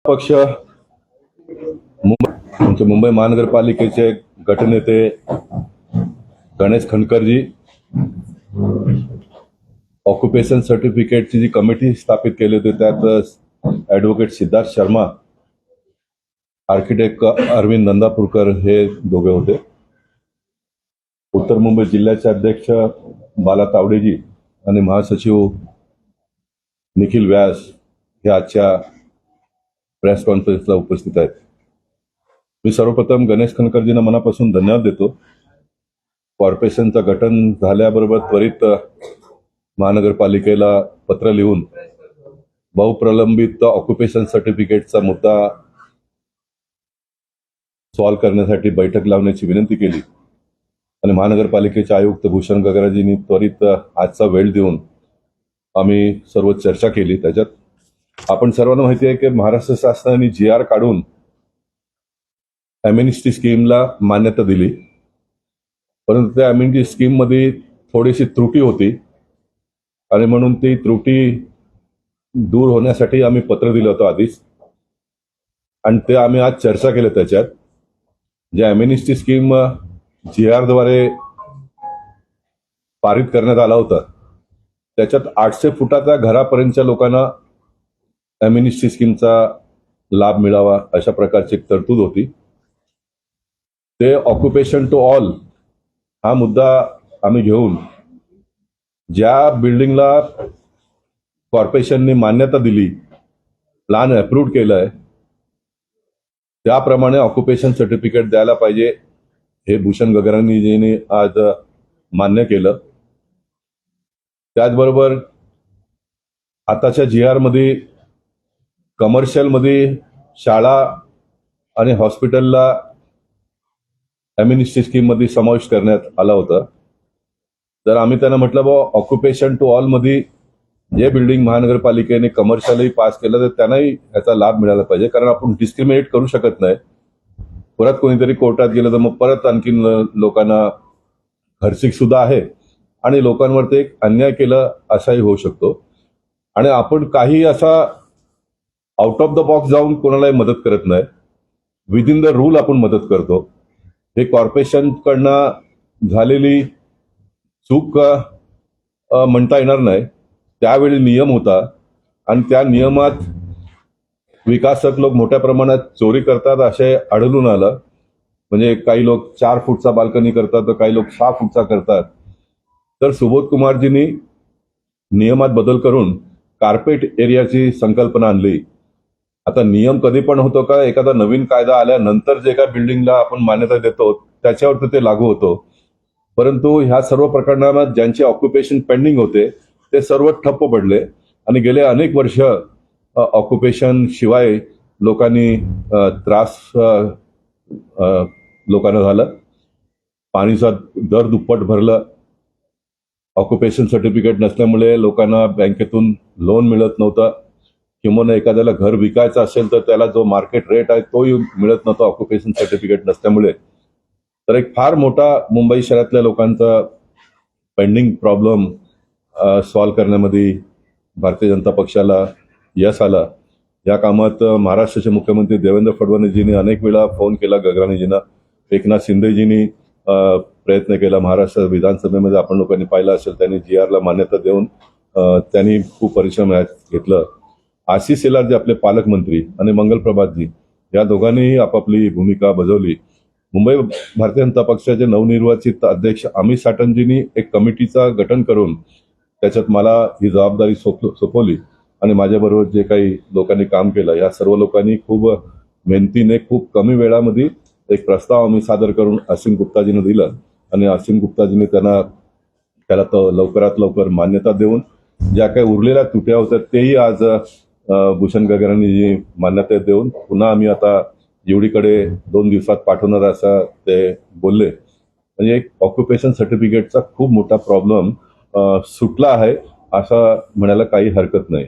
पक्ष मुंबई महानगरपालिकेचे गटनेते गणेश खंडकरजी, ऑक्युपेशन सर्टिफिकेटची जी कमिटी स्थापित केली होती त्यात ॲडव्होकेट सिद्धार्थ शर्मा, आर्किटेक्ट अरविंद नंदापूरकर हे दोघे होते. उत्तर मुंबई जिल्ह्याचे अध्यक्ष बाला तावडेजी आणि महासचिव निखिल व्यास हे आजच्या प्रेस कॉन्फरन्सला उपस्थित आहेत. मी सर्वप्रथम गणेश खंडकरजींना मनापासून धन्यवाद देतो. कॉर्पोरेशनचं गठन झाल्याबरोबर त्वरित महानगरपालिकेला पत्र लिहून बहुप्रलंबित ऑक्युपेशन सर्टिफिकेटचा मुद्दा सॉल्व्ह करण्यासाठी बैठक लावण्याची विनंती केली आणि महानगरपालिकेचे आयुक्त भूषण गगराजींनी त्वरित आजचा वेळ देऊन आम्ही सर्व चर्चा केली. त्याच्यात आपण सर्वांना माहिती आहे की महाराष्ट्र शासनाने GR काढून अमेनिस्टी स्कीमला मान्यता दिली, परंतु त्या अमेनिटी स्कीम मध्ये थोडीशी त्रुटी होती आणि म्हणून ती त्रुटी दूर होण्यासाठी आम्ही पत्र दिलं होतं आधीच आणि ते आम्ही आज चर्चा केली. त्याच्यात जे अमेनिस्टी स्कीम GR द्वारे पारित करण्यात आला होता त्याच्यात 800 फुटाच्या घरापर्यंतच्या लोकांना अमेनिस्टी स्कीमचा लाभ मिळावा अशा प्रकारची एक तरतूद होती. ते ऑक्युपेशन टू ऑल हा मुद्दा आम्ही घेऊन ज्या बिल्डिंगला कॉर्पोरेशनने मान्यता दिली, प्लॅन अप्रूव्ह केलाय, त्याप्रमाणे ऑक्युपेशन सर्टिफिकेट द्यायला पाहिजे हे भूषण गगराजींनी आज मान्य केलं. त्याचबरोबर आताच्या GR मध्ये कमर्शियल मध्ये शाळा आणि हॉस्पिटलला अमेनिस्टी स्कीम मध्ये समावेश करण्यात आला होता. तर आम्ही त्यांना म्हटलं बा ऑक्युपेशन टू ऑल मध्ये जे बिल्डिंग महानगरपालिकेने कमर्शियलही पास केलं तर त्यांनाही याचा लाभ मिळाला पाहिजे, कारण आपण डिस्क्रिमिनेट करू शकत नाही. परत कोणीतरी कोर्टात गेलं तर मग परत आणखीन लोकांना खर्चिक सुद्धा आहे आणि लोकांवर ते एक अन्याय केलं असाही होऊ शकतो. आणि आपण काही असा आउट ऑफ द बॉक्स जाऊन कोणालाही मदत करत नाही, विदिन द रूल आपण मदत करतो. हे कॉर्पोरेशनकडनं झालेली चूक म्हणता येणार नाही. त्यावेळी नियम होता आणि त्या नियमात विकासक लोक मोठ्या प्रमाणात चोरी करतात असे आढळून आलं. म्हणजे काही लोक 4 फूटचा बाल्कनी करतात तर काही लोक 6 फूटचा करतात. तर सुबोध कुमारजींनी नियमात बदल करून कार्पेट एरियाची संकल्पना आणली. आता नियम कधी पण होतो का, एखादा नवीन कायदा आल्यानंतर जे काय बिल्डिंगला आपण मान्यता देतो त्याच्यावर ते लागू होतो. परंतु ह्या सर्व प्रकरणात ज्यांचे ऑक्युपेशन पेंडिंग होते ते सर्व ठप्प पडले आणि गेले अनेक वर्ष ऑक्युपेशन शिवाय लोकांनी त्रास लोकांना झाला. पाणीचा दर दुप्पट भरलं. ऑक्युपेशन सर्टिफिकेट नसल्यामुळे लोकांना बँकेतून लोन मिळत नव्हतं, किंवा एखाद्याला घर विकायचं असेल तर त्याला जो मार्केट रेट आहे तोही मिळत नव्हता ऑक्युपेशन सर्टिफिकेट नसल्यामुळे. तर एक फार मोठा मुंबई शहरातल्या लोकांचा पेंडिंग प्रॉब्लेम सॉल्व्ह करण्यामध्ये भारतीय जनता पक्षाला यश आला. या कामात महाराष्ट्राचे मुख्यमंत्री देवेंद्र फडणवीसजींनी अनेक वेळा फोन केला गगराजींना, एकनाथ शिंदेजींनी प्रयत्न केला. महाराष्ट्र विधानसभेमध्ये आपण लोकांनी पाहिलं असेल, त्यांनी GRला मान्यता देऊन त्यांनी खूप परिश्रम घेतलं. आशिष शेलार जे आपले पालकमंत्री आणि मंगल प्रभातजी या दोघांनीही आपापली भूमिका बजावली. मुंबई भारतीय जनता पक्षाचे नवनिर्वाचित अध्यक्ष अमित साटंजींनी एक कमिटीचं गठन करून त्याच्यात मला ही जबाबदारी सोपवली आणि माझ्याबरोबर जे काही लोकांनी काम केलं या सर्व लोकांनी खूप मेहनतीने खूप कमी वेळामध्ये एक प्रस्ताव आम्ही सादर करून असीम गुप्ताजींना दिला आणि असीम गुप्ताजींनी त्याला लवकरात लवकर मान्यता देऊन ज्या काही उरलेल्या त्रुट्या होत्या तेही आज भूषण गगरांनी मान्यता देऊन पुन्हा आम्ही आता जीवडीकडे 2 दिवसात पाठवणार असं ते बोलले. म्हणजे एक ऑक्युपेशन सर्टिफिकेटचा खूप मोठा प्रॉब्लेम सुटला आहे असं म्हणायला काही हरकत नाही.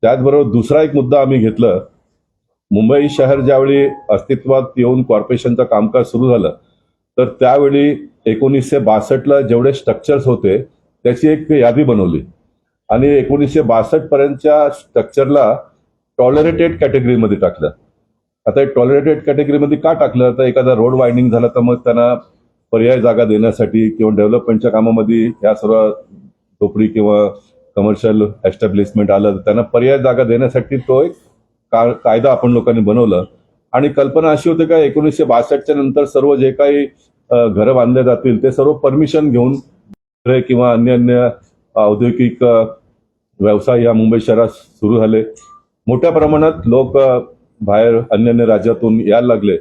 त्याचबरोबर दुसरा एक मुद्दा आम्ही घेतला. मुंबई शहर ज्यावेळी अस्तित्वात येऊन कॉर्पोरेशनचं कामकाज सुरू झालं तर त्यावेळी 1962ला जेवढे स्ट्रक्चर्स होते त्याची एक यादी बनवली आणि 1962 पर्यंतच्या स्ट्रक्चरला टॉलरेटेड कॅटेगरीमध्ये टाकलं. आता हे टॉलरेटेड कॅटेगरीमध्ये का टाकलं, तर एखादा रोड वायडिंग झाला तर मग त्यांना पर्याय जागा देण्यासाठी किंवा डेव्हलपमेंटच्या कामामध्ये या सर्व झोपडी किंवा कमर्शियल एस्टॅब्लिशमेंट आलं तर त्यांना पर्याय जागा देण्यासाठी तो एक कायदा आपण लोकांनी बनवलं. आणि कल्पना अशी होती का 1962च्या नंतर सर्व जे काही घरं बांधले जातील ते सर्व परमिशन घेऊन किंवा अन्य औद्योगिक व्यवसाय या मुंबई शहरात सुरू झाले. मोठ्या प्रमाणात लोक बाहेर अन्य राज्यातून यायला लागले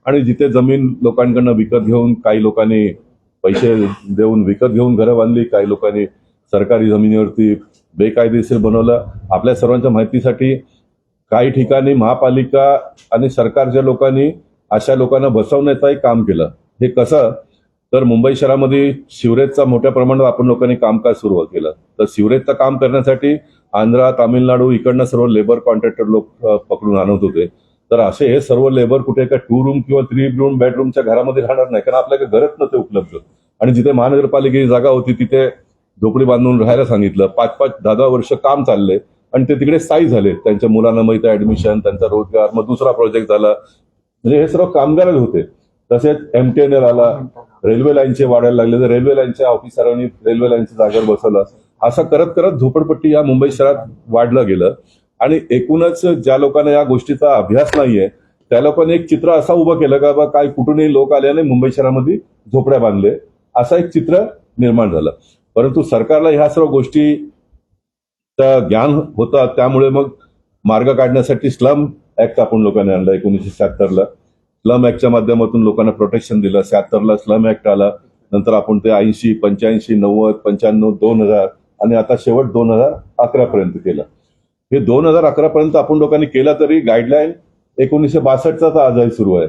आणि जिथे जमीन लोकांकडनं विकत घेऊन, काही लोकांनी पैसे देऊन विकत घेऊन घरं बांधली, काही लोकांनी सरकारी जमिनीवरती बेकायदेशीर बनवलं. आपल्या सर्वांच्या माहितीसाठी काही ठिकाणी महापालिका आणि सरकारच्या लोकांनी अशा लोकांना बसवण्याचंही काम केलं. हे कसं, तर मुंबई शहरामध्ये सिवरेजचा मोठ्या प्रमाणात आपण लोकांनी कामकाज सुरू केलं. तर सिवरेजचं काम करण्यासाठी आंध्रा, तामिळनाडू इकडनं सर्व लेबर कॉन्ट्रॅक्टर लोक पकडून आणत होते. तर असे हे सर्व लेबर कुठे एका 2 रूम किंवा 3 रूम बेडरूमच्या घरामध्ये राहणार नाही, कारण आपल्याकडे घरच नव्हते उपलब्ध. आणि जिथे महानगरपालिकेची जागा होती तिथे झोपडी बांधून राहायला सांगितलं. 5-5, 10-10 वर्ष काम चालले आणि ते तिकडे स्थायी झाले. त्यांच्या मुलांना मग इथे ऍडमिशन, त्यांचा रोजगार, मग दुसरा प्रोजेक्ट झाला. म्हणजे हे सर्व कामगारच होते. तसेच MTNL आला, रेल्वे लाईनचे वाढायला लागले तर रेल्वे लाईनच्या ऑफिसरांनी रेल्वे लाईनच्या जागेवर बसवलं. असं करत करत झोपडपट्टी या मुंबई शहरात वाढलं गेलं. आणि एकूणच ज्या लोकांना या गोष्टीचा अभ्यास नाहीये त्या लोकांनी एक चित्र असं उभं केलं का बा काय कुठूनही लोक आल्याने मुंबई शहरामध्ये झोपड्या बांधले, असं एक चित्र निर्माण झालं. परंतु सरकारला ह्या सर्व गोष्टीचं ज्ञान होतं, त्यामुळे मग मार्ग काढण्यासाठी स्लम ऍक्ट आपण लोकांनी आणला 1976ला. स्लम ऍक्टच्या माध्यमातून लोकांना प्रोटेक्शन दिलं. 76ला स्लम ऍक्ट आला. नंतर आपण ते 80, 85, 90, 95, 2000 आणि आता शेवट 2011 पर्यंत केलं. हे 2011 पर्यंत आपण लोकांनी केलं, तरी गाईडलाईन 1962चा आजही सुरू आहे.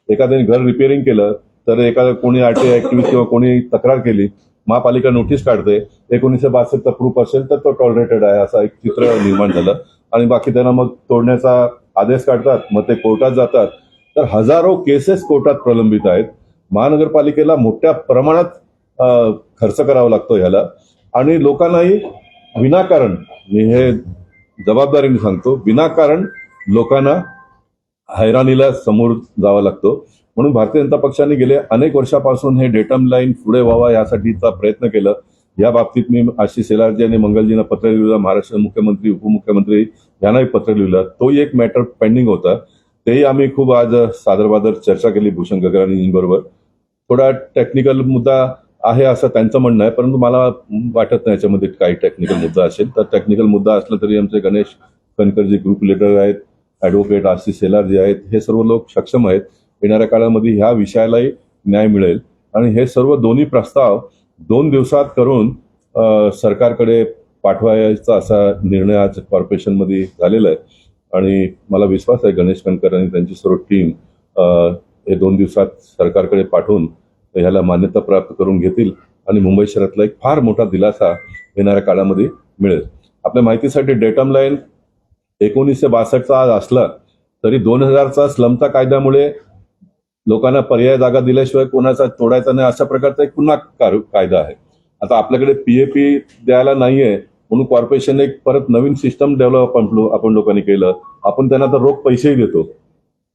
एखाद्याने घर रिपेअरिंग केलं तर एखादा कोणी RTI ऍक्टिव्हिस्ट किंवा कोणी तक्रार केली, महापालिका नोटीस काढते, 1962चा प्रूफ असेल तर तो टॉलरेटेड आहे, असं एक चित्र निर्माण झालं. आणि बाकी त्यांना मग तोडण्याचा आदेश काढतात, मग ते कोर्टात जातात. तर हजारो केसेस कोर्टात प्रलंबित आहेत. महानगरपालिकेला मोठ्या प्रमाणात खर्च करावा लागतो ह्याला. आणि लोकांनाही विनाकारण, मी हे जबाबदारीने सांगतो, विनाकारण लोकांना हैराणीला समोर जावं लागतो. म्हणून भारतीय जनता पक्षाने गेले अनेक वर्षापासून हे डेटम लाईन पुढे व्हावा यासाठीचा प्रयत्न केला. या बाबतीत मी आशिष शेलारजी आणि मंगलजींना पत्र लिहिलं, महाराष्ट्र मुख्यमंत्री, उपमुख्यमंत्री यांनाही पत्र लिहिलं. तोही एक मॅटर पेंडिंग होता, तेही आम्ही खूप आज सादरबादर चर्चा केली भूषण गगराणींबरोबर. थोडा टेक्निकल मुद्दा आहे असं त्यांचं म्हणणं आहे, परंतु मला वाटत नाही याच्यामध्ये काही टेक्निकल मुद्दा असेल. तर टेक्निकल मुद्दा असला तरी आमचे गणेश कणकरजी ग्रुप लीडर आहेत, ॲडव्होकेट आशिष शेलारजी आहेत, हे सर्व लोक सक्षम आहेत. येणाऱ्या काळामध्ये ह्या विषयालाही न्याय मिळेल. आणि हे सर्व दोन्ही प्रस्ताव 2 दिवसात करून सरकारकडे पाठवायचा असा निर्णय आज कॉर्पोरेशनमध्ये झालेला आहे. आणि मला विश्वास आहे गणेश कणकर आणि त्यांची सर्व टीम हे 2 दिवसात सरकारकडे पाठवून ह्याला मान्यता प्राप्त करून घेतील आणि मुंबई शहरातला एक फार मोठा दिलासा येणाऱ्या काळामध्ये मिळेल. आपल्या माहितीसाठी डेटम लाईन 1962चा आज असला तरी 2000चा स्लमचा कायद्यामुळे लोकांना पर्याय जागा दिल्याशिवाय कोणाचा तोडायचा नाही, अशा प्रकारचा एक पुन्हा कायदा आहे. आता आपल्याकडे PAP द्यायला नाहीये म्हणून कॉर्पोरेशनने एक परत नवीन सिस्टम डेव्हलप आपण लोकांनी केलं. आपण त्यांना तर रोख पैसेही देतो,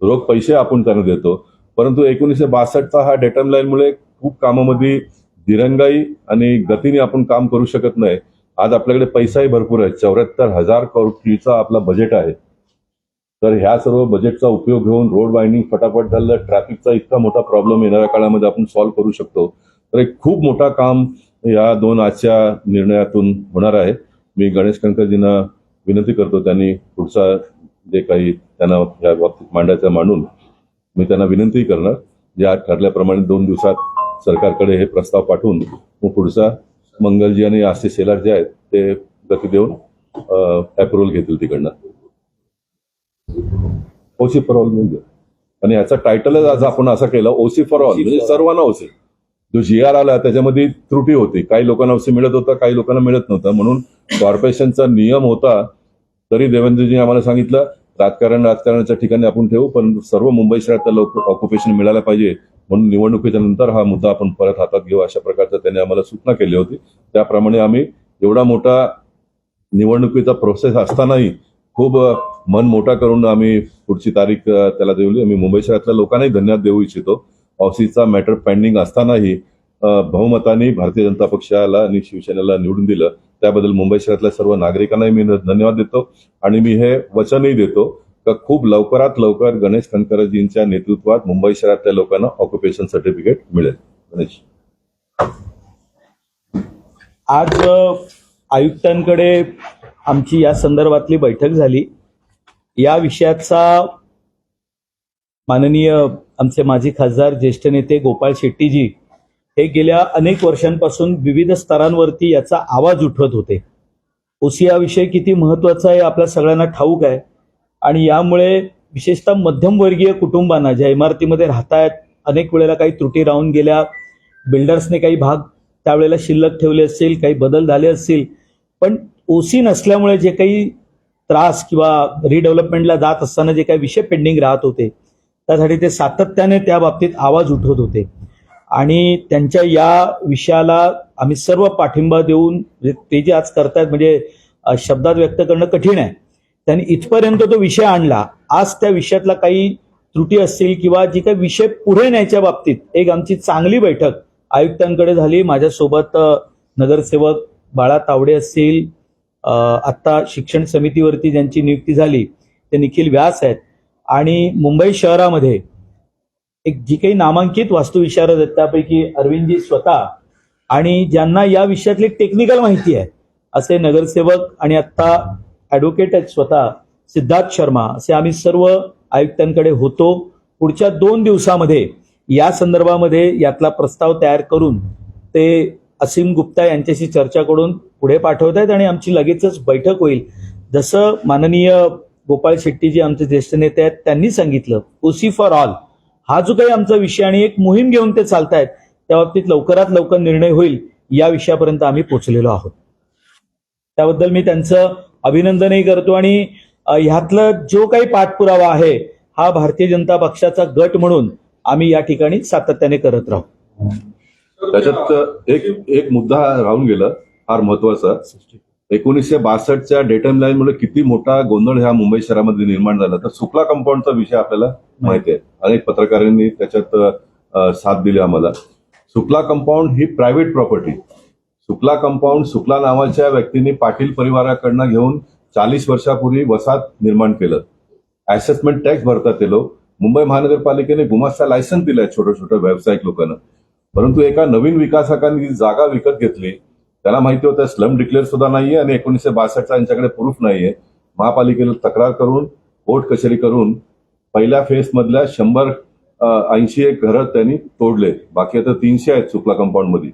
रोख पैसे आपण त्यांना देतो. परंतु 1962चा हा डेटम लाईनमुळे खूप कामामध्ये दिरंगाई आणि गतीने आपण काम करू शकत नाही. आज आपल्याकडे पैसाही भरपूर आहे, 74,000 कोटीचा आपला बजेट आहे. तर ह्या सर्व बजेटचा उपयोग घेऊन रोड वायंडिंग फटाफट झालं, ट्रॅफिकचा इतका मोठा प्रॉब्लेम येणाऱ्या काळामध्ये आपण सॉल्व्ह करू शकतो. तर एक खूप मोठा काम या 2 आजच्या निर्णयातून होणार आहे. मी गणेश कणकरजींना विनंती करतो, त्यांनी पुढचा जे काही त्यांना या बाबतीत मांडायचं मांडून मी त्यांना विनंती करणार, या ठरल्याप्रमाणे 2 दिवसात सरकारकडे हे प्रस्ताव पाठवून मग पुढचा मंगलजी आणि आशिष शेलार जे आहेत ते गती देऊन अप्रुव्हल घेतील तिकडनं. ओसी फॉर ऑल म्हणजे, आणि याचा टायटलच आज आपण असा केला, ओसी फॉर ऑल, म्हणजे सर्वांना ओसी. जो GR आला त्याच्यामध्ये त्रुटी होती, काही लोकांना ओसी मिळत होता, काही लोकांना मिळत नव्हतं. म्हणून कॉर्पोरेशनचा नियम होता, तरी देवेंद्रजी आम्हाला सांगितलं राजकारणाच्या ठिकाणी आपण ठेवू, पण सर्व मुंबई शहरातल्या लोक ऑक्युपेशन मिळायला पाहिजे. म्हणून निवडणुकीच्या नंतर हा मुद्दा आपण परत हातात घेऊ, अशा प्रकारचं त्यांनी आम्हाला सूचना केली होती. त्याप्रमाणे आम्ही एवढा मोठा निवडणुकीचा प्रोसेस असतानाही खूप मन मोठा करून आम्ही पुढची तारीख त्याला देऊ. मी मुंबई शहरातल्या लोकांनाही धन्यवाद देऊ इच्छितो. ऑसीचा मॅटर पेंडिंग असतानाही बहुमताने भारतीय जनता पक्षाला आणि शिवसेनेला निवडून दिलं, त्याबद्दल मुंबई शहरातल्या सर्व नागरिकांनाही मी धन्यवाद देतो. आणि मी हे वचनही देतो का खूप लवकरात लवकर गणेश खनकरजींच्या नेतृत्वात मुंबई शहरातल्या लोकांना ऑक्युपेशन सर्टिफिकेट मिळेल. गणेश, आज आयुक्तांकडे आमची या संदर्भातली बैठक झाली. या विषयाचा माननीय आमचे माजी खासदार ज्येष्ठ नेते गोपाळ शेट्टीजी हे गेल्या अनेक वर्षांपासून विविध स्तरांवरती याचा आवाज उठवत होते. ओसी हा विषय किती महत्वाचा आहे आपल्या सगळ्यांना ठाऊक आहे. आणि यामुळे विशेषतः मध्यमवर्गीय कुटुंबांना ज्या इमारतीमध्ये राहतायत, अनेक वेळेला काही त्रुटी राहून गेल्या, बिल्डर्सने काही भाग त्यावेळेला शिल्लक ठेवले असतील, काही बदल झाले असतील, पण ओसी नसल्यामुळे जे काही त्रास किंवा रिडेव्हलपमेंटला जात असताना जे काही विषय पेंडिंग राहत होते त्यासाठी ते सातत्याने त्या बाबतीत आवाज उठवत होते. आणि त्यांच्या या विषयाला आम्ही सर्व पाठिंबा देऊन ते जे आज करतायत म्हणजे शब्दात व्यक्त करणं कठीण आहे. त्यांनी इथपर्यंत तो विषय आणला. आज त्या विषयातला काही त्रुटी असतील किंवा जी काही विषय पुढे न्यायच्या बाबतीत एक आमची चांगली बैठक आयुक्तांकडे झाली. माझ्यासोबत नगरसेवक बाळा तावडे असतील, आत्ता शिक्षण समितीवरती ज्यांची नियुक्ती झाली ते निखिल व्यास आहेत. आणि मुंबई शहरामध्ये एक जी काही नामांकित वास्तुविशारद आहेत त्यापैकी अरविंदजी स्वतः आणि ज्यांना या विषयातली टेक्निकल माहिती आहे असे नगरसेवक आणि आत्ता ॲडव्होकेट आहेत स्वतः सिद्धार्थ शर्मा, असे आम्ही सर्व आयुक्तांकडे होतो. पुढच्या 2 दिवसामध्ये या संदर्भामध्ये यातला प्रस्ताव तयार करून ते असीम गुप्ता यांच्याशी चर्चा करून पुढे पाठवत आहेत आणि आमची लगेचच बैठक होईल. जसं माननीय गोपाळ शेट्टीजी आमचे ज्येष्ठ नेते आहेत त्यांनी सांगितलं, ओसी फॉर ऑल हा जो काही आमचा विषय आणि एक मोहीम घेऊन ते चालतायत त्या बाबतीत लवकरात लवकर निर्णय होईल या विषयापर्यंत आम्ही पोहोचलेलो आहोत. त्याबद्दल मी त्यांचं अभिनंदनही करतो. आणि ह्यातलं जो काही पाठपुरावा आहे हा भारतीय जनता पक्षाचा गट म्हणून आम्ही या ठिकाणी सातत्याने करत राहू. त्याच्यात एक मुद्दा राहून गेला फार महत्वाचा. 1962च्या डेटम लाईन मुळे किती मोठा गोंधळ ह्या मुंबई शहरामध्ये निर्माण झाला. तर सुकला कंपाऊंडचा विषय आपल्याला माहिती आहे, अनेक पत्रकारांनी त्याच्यात साथ दिली आम्हाला. सुकला कंपाऊंड ही प्रायव्हेट प्रॉपर्टी. सुकला कंपाऊंड सुकला नावाच्या व्यक्तीने पाटील परिवाराकडनं घेऊन 40 वर्षापूर्वी वसाहत निर्माण केलं. असेसमेंट टॅक्स भरतात ते लोक. मुंबई महानगरपालिकेने गुमास्ता लायसन्स दिलाय छोट्या छोट्या व्यावसायिक लोकांना. परंतु एका नवीन विकासकांनी जागा विकत घेतली. त्याला माहिती होतं स्लम डिक्लेअर सुद्धा नाहीये आणि 1962चा यांच्याकडे प्रूफ नाहीये. महापालिकेला तक्रार करून कोर्ट कचेरी करून पहिल्या फेज मधल्या 180 घरं त्यांनी तोडले. बाकी आता 300 आहेत सुकला कंपाऊंड मध्ये.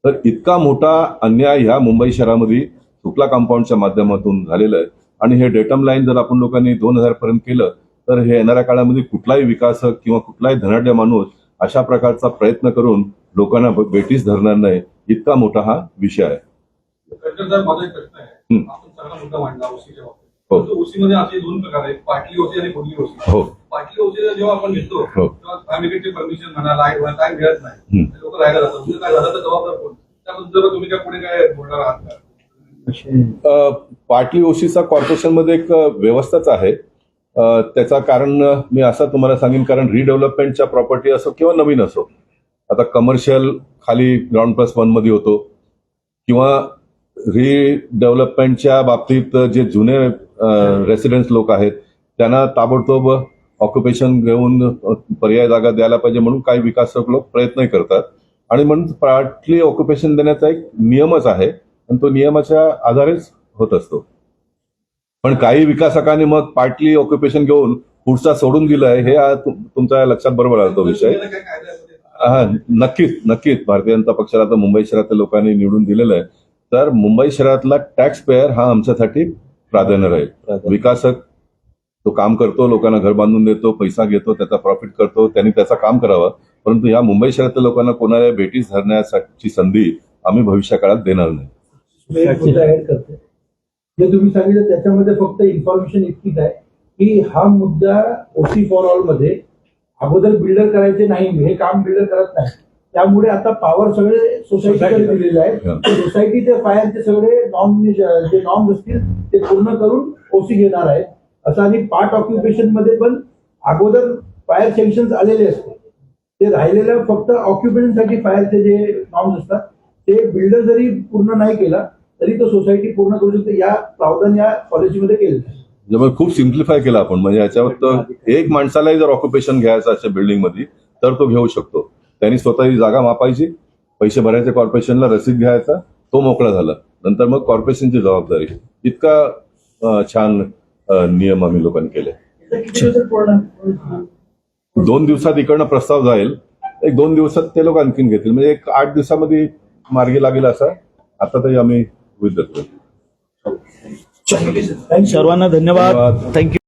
तर इतका मोठा अन्याय ह्या मुंबई शहरामध्ये सुकला कंपाऊंडच्या माध्यमातून झालेला आहे. आणि हे डेटम लाईन जर आपण लोकांनी 2000 पर्यंत केलं तर हे येणाऱ्या काळामध्ये कुठलाही विकासक किंवा कुठलाही धनाढ्य माणूस अशा प्रकारचा प्रयत्न करून लोकांना बेटीस धरणार नाही, इतका मोठा हा विषय आहे. माझा एक प्रश्न आहे. आपण चांगला मुद्दा मांडला ओसीच्या बाबतीत. ओसीमध्ये असे 2 प्रकार आहेत, पाटली ओसी आणि बोलली ओसी. हो, पाटली ओसीला जेव्हा आपण घेतो तेव्हा फॅमिलीची परमिशन म्हणा, लाईट म्हणा, काय मिळत नाही, लोक राहायला जातात. म्हणजे काय झालं तर जबाबदार कोण? त्याबद्दल तुम्ही काय पुढे काय बोलणार आहात का? पाटली ओसीचा कॉर्पोरेशनमध्ये एक व्यवस्थाच आहे. त्याचा कारण मी असं तुम्हाला सांगेन, कारण रिडेव्हलपमेंटच्या प्रॉपर्टी असो किंवा नवीन असो, आता कमर्शियल खाली ग्राउंड प्लस 1 मध्ये होतो किंवा रिडेव्हलपमेंटच्या बाबतीत जे जुने रेसिडेंट्स लोक आहेत त्यांना ताबडतोब ऑक्युपेशन घेऊन पर्याय जागा द्यायला पाहिजे म्हणून काही विकासक लोक प्रयत्नही करतात. आणि म्हणून पार्टली ऑक्युपेशन देण्याचा एक नियमच आहे आणि तो नियमाच्या आधारेच होत असतो. पण काही विकासकांनी मग पार्टली ऑक्युपेशन घेऊन पुढचा सोडून दिलाय, हे तुमच्या लक्षात बरोबर आला तो विषय. नक्कीच भारतीय जनता पक्षाला आता मुंबई शहरातल्या लोकांनी निवडून दिलेलं आहे. तर मुंबई शहरातला टॅक्स पेयर हा आमच्यासाठी प्राधान्य राहील. विकासक तो काम करतो, लोकांना घर बांधून देतो, पैसा घेतो, त्याचा प्रॉफिट करतो, त्यांनी त्याचं काम करावं. परंतु या मुंबई शहरातल्या लोकांना कोणाला बेटीस धरण्याची संधी आम्ही भविष्य काळात देणार नाही. जे तुम्ही सांगितलं त्याच्यामध्ये फक्त इन्फॉर्मेशन इतकीच आहे की हा मुद्दा ओसी फॉर ऑल मध्ये अगोदर बिल्डर करायचे नाही, हे काम बिल्डर करत नाही. त्यामुळे आता पॉवर सगळे सोसायटीकडे दिलेले आहे. सोसायटीचे फायरचे सगळे जे नॉर्म्स असतील ते पूर्ण करून ओसी घेणार आहेत. असं आणि पार्ट ऑक्युपेशन मध्ये पण अगोदर फायर सँक्शन आलेले असते, ते राहिलेलं फक्त ऑक्युपेशनसाठी फायरचे जे नॉर्म्स असतात ते बिल्डर जरी पूर्ण नाही केला तरी तो सोसायटी पूर्ण करू शकते. या प्रावधान या पॉलिसीमध्ये केलेलं आहे. त्यामुळे खूप सिम्प्लिफाय केलं आपण. म्हणजे याच्यावर तर एक माणसालाही जर ऑक्युपेशन घ्यायचं असेल बिल्डिंग मध्ये तर तो घेऊ शकतो. त्यांनी स्वतःची जागा मापायची, पैसे भरायचे कॉर्पोरेशनला, रसीद घ्यायचा, तो मोकळा झाला. नंतर मग कॉर्पोरेशनची जबाबदारी. इतका छान नियम आम्ही लोकांनी केले. याचा किती दिवसात पूर्ण 2 दिवसात इकडनं प्रस्ताव जाईल, 1-2 दिवसात ते लोक आणखीन घेतील. म्हणजे एक 8 दिवसामध्ये मार्गी लागेल असा आता तरी आम्ही विद्युत. सर्वांना धन्यवाद. थँक्यू.